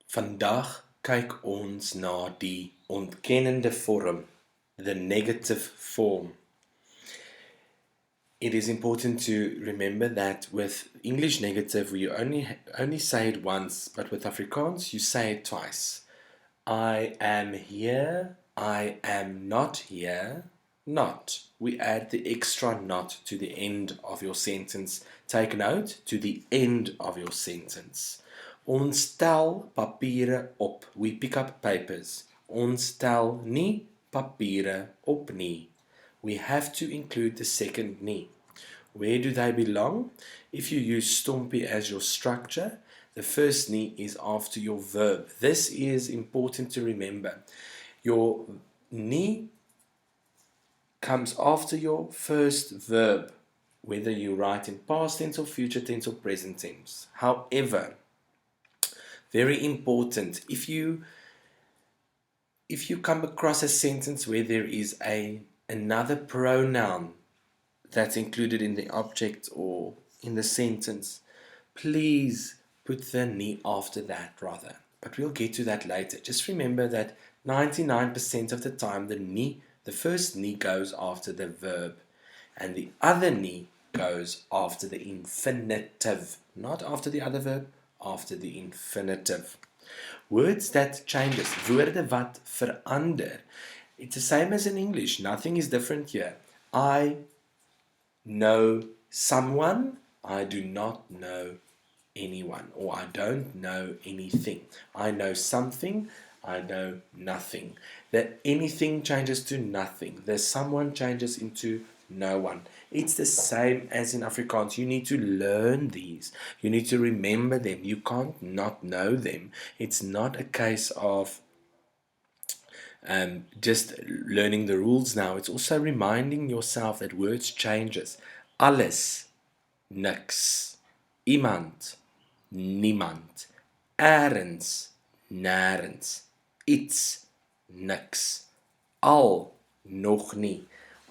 Vandag kyk ons na die ontkennende vorm, the negative form. It is important to remember that with English negative, we only say it once, but with Afrikaans, you say it twice. I am here, I am not here, not. We add the extra not to the end of your sentence. Take note, to the end of your sentence. Ons tel papiere op. We pick up papers. Ons tel nie papiere op nie. We have to include the second nie. Where do they belong? If you use stompie as your structure, the first nie is after your verb. This is important to remember. Your nie comes after your first verb, whether you write in past tense or future tense or present tense. However, very important, if you come across a sentence where there is another pronoun that's included in the object or in the sentence, please put the nie after that rather. But we'll get to that later. Just remember that 99% of the time the first nie goes after the verb and the other nie goes after the infinitive, not after the other verb, after the infinitive. Words that changes, woorde wat verander. It's the same as in English, nothing is different here. I know someone, I do not know anyone, or I don't know anything. I know something, I know nothing. The anything changes to nothing. The someone changes into no one. It's the same as in Afrikaans. You need to learn these. You need to remember them. You can't not know them. It's not a case of just learning the rules now. It's also reminding yourself that words changes. Alles, niks. Iemand, niemand. Ergens, nêrens. Iets, niks. Al, nog nie.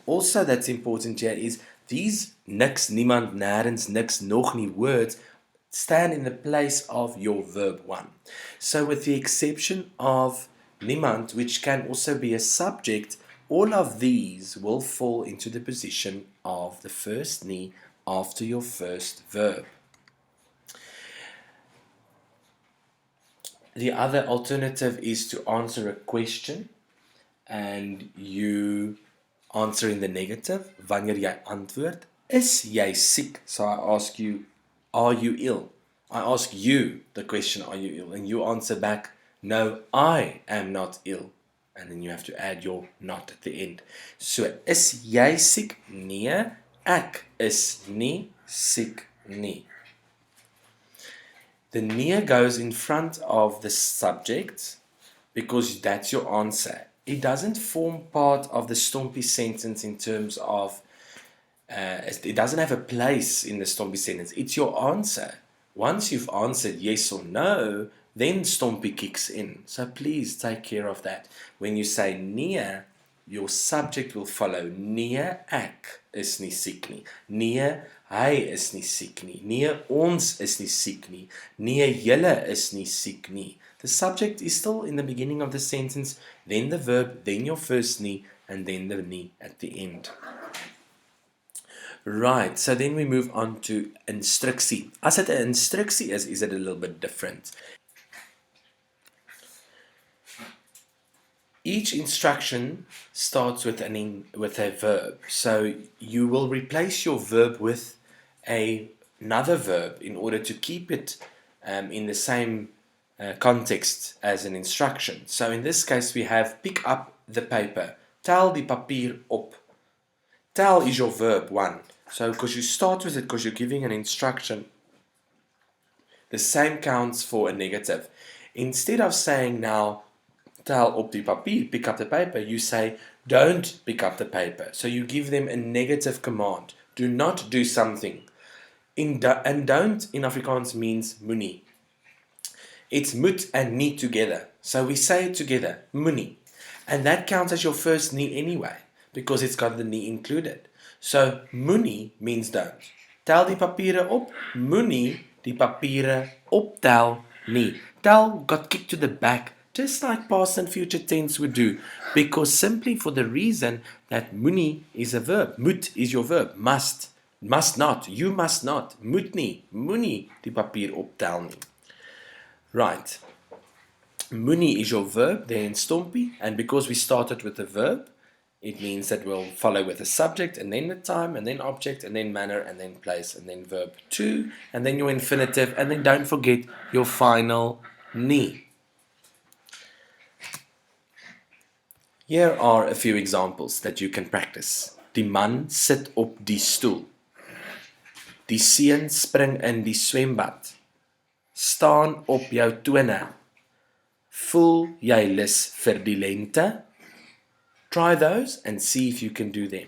Also that's important here is these niks, niemand, nêrens, niks, nog nie words stand in the place of your verb 1. So with the exception of niemand, which can also be a subject, all of these will fall into the position of the first nie after your first verb. The other alternative is to answer a question and you answer in the negative. Wanneer jy antwoord, is jy siek? So I ask you, are you ill? I ask you the question, are you ill? And you answer back, no, I am not ill. And then you have to add your not at the end. So, is jy siek? Nee, ek is nie siek nie. The nie goes in front of the subject because that's your answer. It doesn't form part of the stompie sentence in terms of, it doesn't have a place in the stompie sentence. It's your answer. Once you've answered yes or no, then stompie kicks in. So please take care of that. When you say nee, your subject will follow. Nee, ek is nie siek nie. Nee, hy is nie siek nie. Nee, ons is nie siek nie. Nee, julle is nie siek nie. The subject is still in the beginning of the sentence, then the verb, then your first nie, and then the nie at the end. Right, so then we move on to instruksie. As dit 'n instruksie is it a little bit different. Each instruction starts with a verb. So you will replace your verb with another verb in order to keep it in the same context as an instruction. So in this case we have pick up the paper. Tel die papier op. Tel is your verb 1. So because you start with it because you're giving an instruction, the same counts for a negative. Instead of saying now tel op die papier, pick up the paper, you say don't pick up the paper. So you give them a negative command. Do not do something. And don't in Afrikaans means moenie. It's moet and nie together. So we say it together, moenie. And that counts as your first nie anyway, because it's got the nie included. So moenie means don't. Tel die papiere op, moenie die papiere optel nie. Tell got kicked to the back, just like past and future tense would do, because simply for the reason that moenie is a verb. Moet is your verb. Must not. You must not. Moet nie. Moenie die papier optel nie. Right. Moenie is your verb there in Stompie, and because we started with the verb, it means that we'll follow with the subject, and then the time, and then object, and then manner, and then place, and then verb to, and then your infinitive, and then don't forget your final nie. Here are a few examples that you can practice. Die man sit op die stoel. Die seun spring in die swembad. Staan op jou tone. Voel jy lus vir die lente? Try those and see if you can do them.